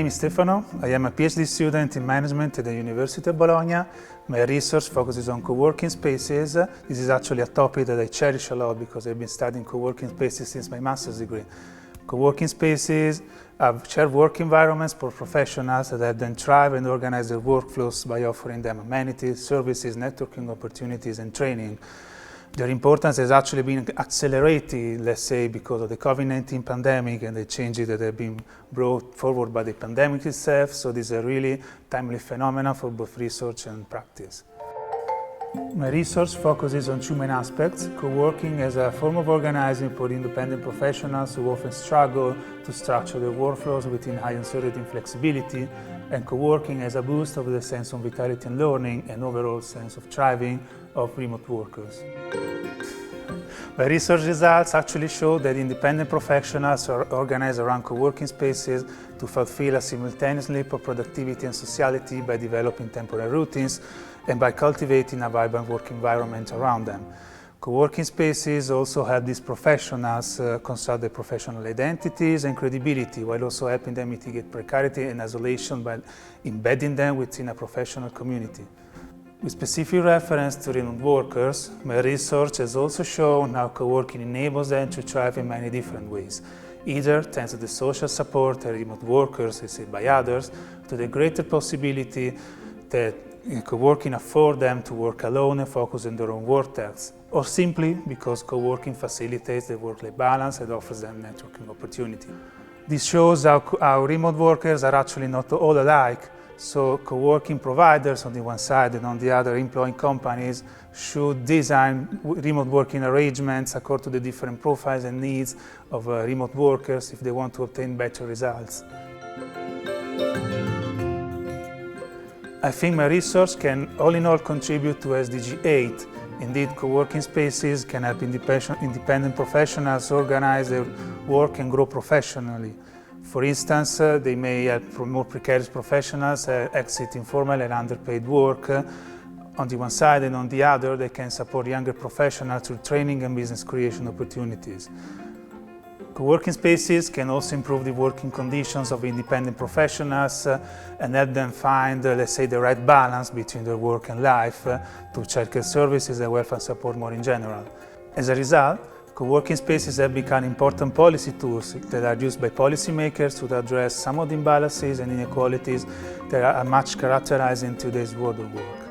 name is Stefano. I am a PhD student in management at the University of Bologna. My research focuses on co-working spaces. This is actually a topic that I cherish a lot because I've been studying co-working spaces since my master's degree. Co-working spaces have shared work environments for professionals that help them thrive and organize their workflows by offering them amenities, services, networking opportunities, and training. Their importance has actually been accelerated, let's say, because of the COVID-19 pandemic and the changes that have been brought forward by the pandemic itself. So this is a really timely phenomenon for both research and practice. My research focuses on two main aspects: co-working as a form of organizing for independent professionals who often struggle to structure their workflows within high uncertainty and flexibility, and co-working as a boost of the sense of vitality and learning and overall sense of thriving of remote workers. My research results actually show that independent professionals are organized around co-working spaces to fulfill a simultaneous need for productivity and sociality by developing temporary routines and by cultivating a vibrant work environment around them. Co-working spaces also help these professionals construct their professional identities and credibility, while also helping them mitigate precarity and isolation by embedding them within a professional community. With specific reference to remote workers, my research has also shown how co-working enables them to thrive in many different ways, either thanks to the social support that remote workers receive by others, to the greater possibility that co-working affords them to work alone and focus on their own work tasks, or simply because co-working facilitates the work-life balance and offers them networking opportunity. This shows how remote workers are actually not all alike. So co-working providers on the one side and on the other employing companies should design remote working arrangements according to the different profiles and needs of remote workers if they want to obtain better results. I think my research can all in all contribute to SDG 8. Indeed, co-working spaces can help independent professionals organize their work and grow professionally. For instance, they may help more precarious professionals exit informal and underpaid work on the one side, and on the other, they can support younger professionals through training and business creation opportunities. Co-working spaces can also improve the working conditions of independent professionals and help them find, let's say, the right balance between their work and life through childcare services and welfare support more in general. As a result, co-working spaces have become important policy tools that are used by policymakers to address some of the imbalances and inequalities that are much characterized in today's world of work.